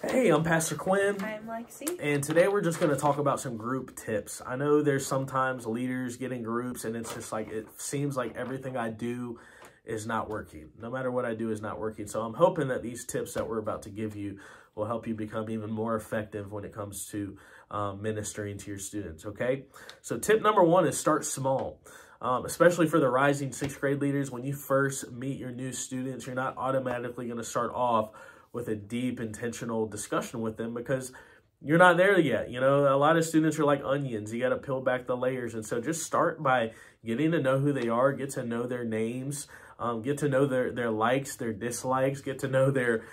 Hey, I'm Pastor Quinn. I'm Lexi. And today we're just going to talk about some group tips. I know there's sometimes leaders get in groups and it's just like, it seems like everything I do is not working. No matter what I do is not working. So I'm hoping that these tips that we're about to give you will help you become even more effective when it comes to ministering to your students, okay? So tip number one is start small. Especially for the rising sixth grade leaders, when you first meet your new students, you're not automatically going to start off with a deep, intentional discussion with them because you're not there yet. You know, a lot of students are like onions. You got to peel back the layers. And so just start by getting to know who they are, get to know their names, get to know their likes, their dislikes, get to know their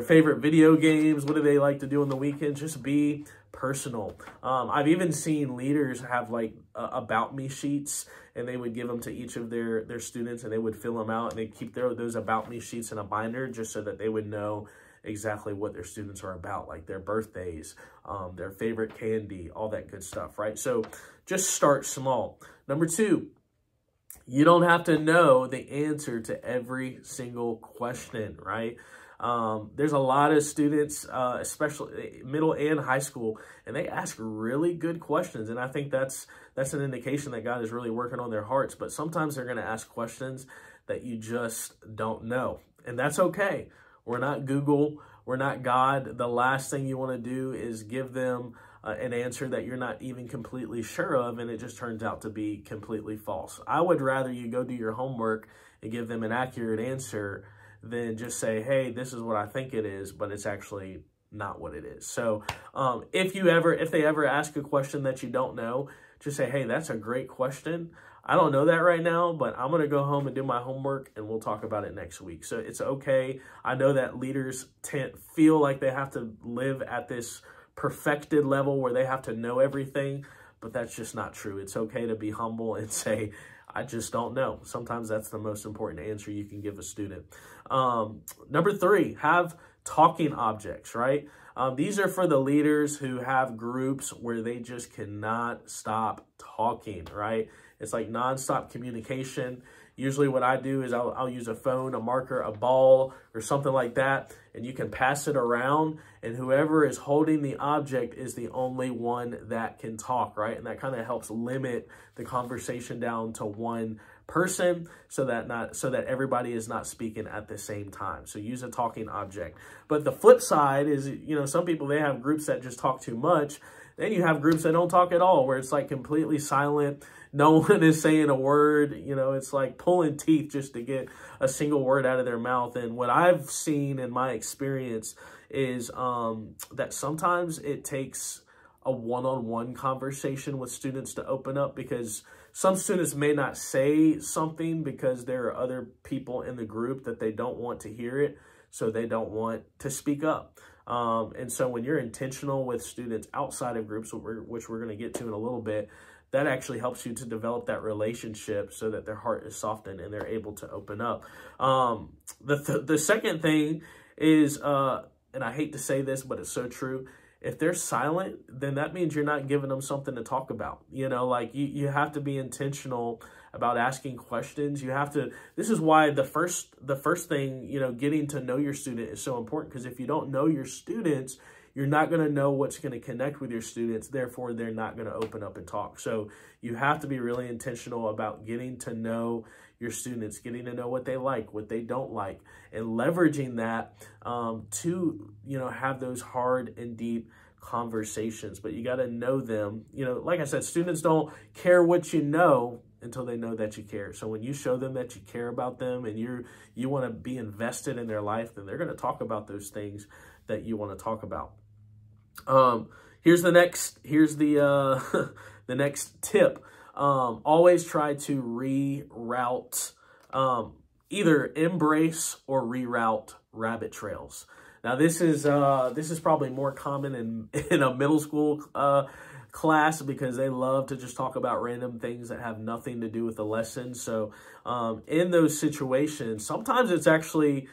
favorite video games. What do they like to do on the weekend? Just be personal. I've even seen leaders have like about me sheets, and they would give them to each of their students, and they would fill them out, and they keep those about me sheets in a binder just so that they would know exactly what their students are about, like their birthdays, their favorite candy, all that good stuff, right? So just start small. Number two, you don't have to know the answer to every single question, right? There's a lot of students, especially middle and high school, and they ask really good questions. And I think that's an indication that God is really working on their hearts. But sometimes they're going to ask questions that you just don't know. And that's okay. We're not Google. We're not God. The last thing you want to do is give them an answer that you're not even completely sure of, and it just turns out to be completely false. I would rather you go do your homework and give them an accurate answer than just say, hey, this is what I think it is, but it's actually not what it is. So if they ever ask a question that you don't know, just say, hey, that's a great question. I don't know that right now, but I'm going to go home and do my homework, and we'll talk about it next week. So it's okay. I know that leaders feel like they have to live at this perfected level where they have to know everything, but that's just not true. It's okay to be humble and say, I just don't know. Sometimes that's the most important answer you can give a student. Number three, have talking objects, right? These are for the leaders who have groups where they just cannot stop talking, right? It's like nonstop communication. Usually what I do is I'll use a phone, a marker, a ball, or something like that, and you can pass it around, and whoever is holding the object is the only one that can talk, right? And that kind of helps limit the conversation down to one person so that everybody is not speaking at the same time. So use a talking object. But the flip side is, you know, some people, they have groups that just talk too much. Then you have groups that don't talk at all, where it's like completely silent. No one is saying a word. You know, it's like pulling teeth just to get a single word out of their mouth. And what I've seen in my experience is that sometimes it takes a one-on-one conversation with students to open up, because some students may not say something because there are other people in the group that they don't want to hear it, so they don't want to speak up. And so when you're intentional with students outside of groups, which we're going to get to in a little bit, that actually helps you to develop that relationship so that their heart is softened and they're able to open up. The second thing is, and I hate to say this, but it's so true, if they're silent, then that means you're not giving them something to talk about. You know, like you have to be intentional about asking questions. You have to, this is why the first thing, you know, getting to know your student is so important, because if you don't know your students, you're not going to know what's going to connect with your students. Therefore, they're not going to open up and talk. So you have to be really intentional about getting to know your students, getting to know what they like, what they don't like, and leveraging that to, you know, have those hard and deep conversations. But you got to know them. You know, like I said, students don't care what you know until they know that you care. So when you show them that you care about them and you want to be invested in their life, then they're going to talk about those things that you want to talk about. Here's the the next tip. Always try to reroute, either embrace or reroute rabbit trails. Now this is probably more common in a middle school class, because they love to just talk about random things that have nothing to do with the lesson. So in those situations, sometimes it's actually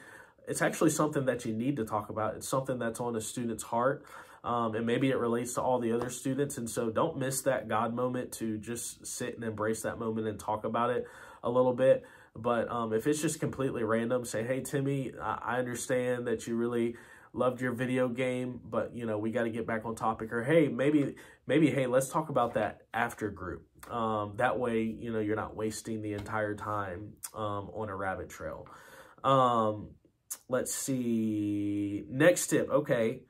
something that you need to talk about. It's something that's on a student's heart. And maybe it relates to all the other students. And so don't miss that God moment to just sit and embrace that moment and talk about it a little bit. But if it's just completely random, say, hey, Timmy, I understand that you really loved your video game, but, you know, we got to get back on topic. Or, hey, maybe, hey, let's talk about that after group. That way, you know, you're not wasting the entire time on a rabbit trail. Let's see. Next tip, okay,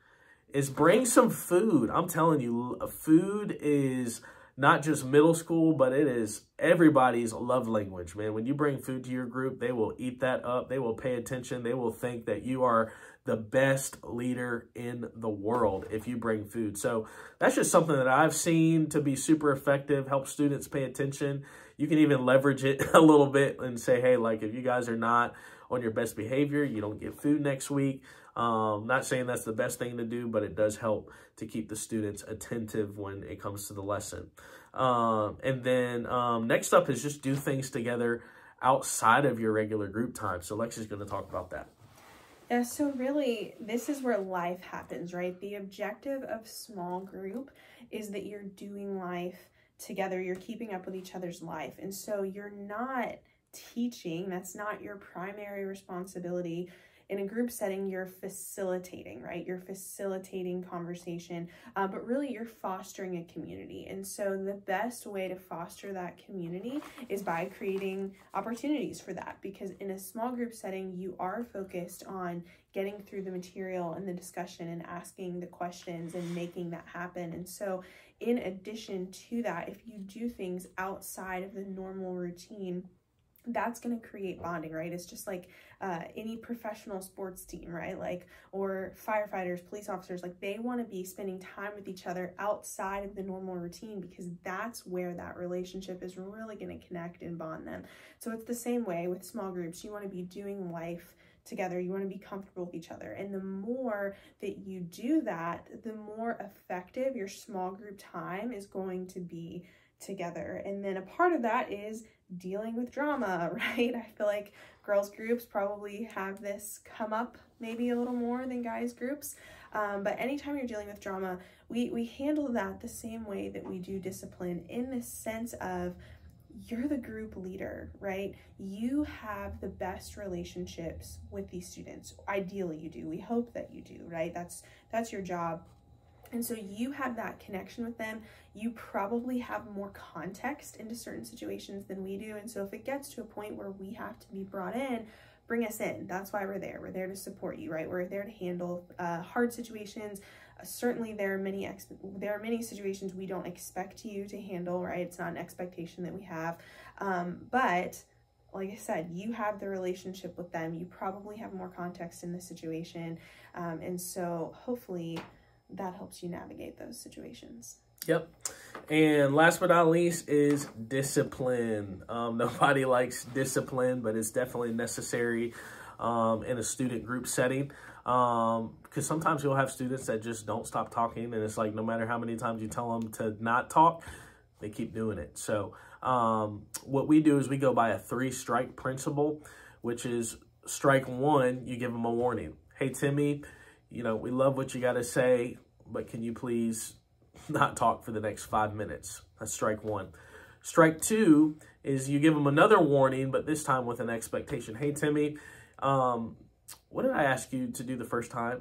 is bring some food. I'm telling you, food is not just middle school, but it is everybody's love language, man. When you bring food to your group, they will eat that up. They will pay attention. They will think that you are the best leader in the world if you bring food. So that's just something that I've seen to be super effective, help students pay attention. You can even leverage it a little bit and say, hey, like if you guys are not on your best behavior, you don't get food next week. Not saying that's the best thing to do, but it does help to keep the students attentive when it comes to the lesson. And then next up is just do things together outside of your regular group time. So Lexi's going to talk about that. Yeah, so really, this is where life happens, right? The objective of small group is that you're doing life together. You're keeping up with each other's life. And so you're not teaching. That's not your primary responsibility. In a group setting, you're facilitating, right? You're facilitating conversation, but really you're fostering a community. And so the best way to foster that community is by creating opportunities for that, because in a small group setting, you are focused on getting through the material and the discussion and asking the questions and making that happen. And so in addition to that, if you do things outside of the normal routine, that's going to create bonding, right? It's just like any professional sports team, right? Like, or firefighters, police officers, like they want to be spending time with each other outside of the normal routine, because that's where that relationship is really going to connect and bond them. So it's the same way with small groups. You want to be doing life together. You want to be comfortable with each other. And the more that you do that, the more effective your small group time is going to be together. And then a part of that is dealing with drama, right? I feel like girls groups probably have this come up maybe a little more than guys groups. But anytime you're dealing with drama, we handle that the same way that we do discipline, in the sense of you're the group leader, right? You have the best relationships with these students. Ideally you do. We hope that you do, right? That's your job. And so you have that connection with them. You probably have more context into certain situations than we do. And so if it gets to a point where we have to be brought in, bring us in. That's why we're there. We're there to support you, right? We're there to handle hard situations. Certainly there are many situations we don't expect you to handle, right? It's not an expectation that we have. But like I said, you have the relationship with them. You probably have more context in the situation. And so hopefully that helps you navigate those situations. Yep. And last but not least is discipline. Nobody likes discipline, but it's definitely necessary in a student group setting. Because sometimes you'll have students that just don't stop talking, and it's like no matter how many times you tell them to not talk, they keep doing it. So what we do is we go by a 3-strike principle, which is strike 1, you give them a warning. Hey, Timmy, you know, we love what you got to say, but can you please not talk for the next 5 minutes? That's strike 1. Strike 2 is you give them another warning, but this time with an expectation. Hey, Timmy, what did I ask you to do the first time?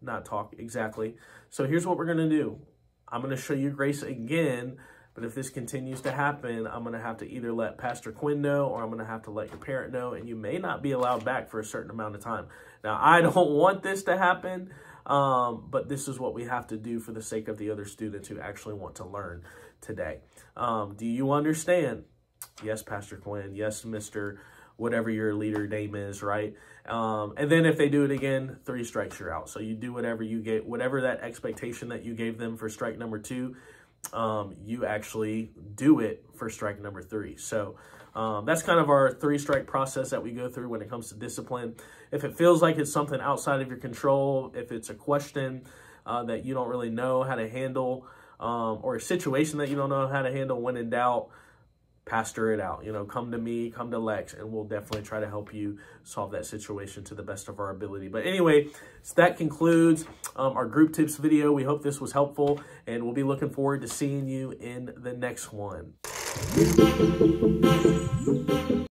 Not talk. Exactly. So here's what we're going to do. I'm going to show you grace again, but if this continues to happen, I'm going to have to either let Pastor Quinn know, or I'm going to have to let your parent know, and you may not be allowed back for a certain amount of time. Now, I don't want this to happen, but this is what we have to do for the sake of the other students who actually want to learn today. Do you understand? Yes, Pastor Quinn. Yes, Mr. whatever your leader name is, right? And then if they do it again, 3 strikes, you're out. So you do whatever you get, whatever that expectation that you gave them for strike number 2, you actually do it for strike number 3. So that's kind of our 3-strike process that we go through when it comes to discipline. If it feels like it's something outside of your control, if it's a question that you don't really know how to handle, or a situation that you don't know how to handle, when in doubt, pastor it out. You know, come to me, come to Lex, and we'll definitely try to help you solve that situation to the best of our ability. But anyway, so that concludes our group tips video. We hope this was helpful, and we'll be looking forward to seeing you in the next one.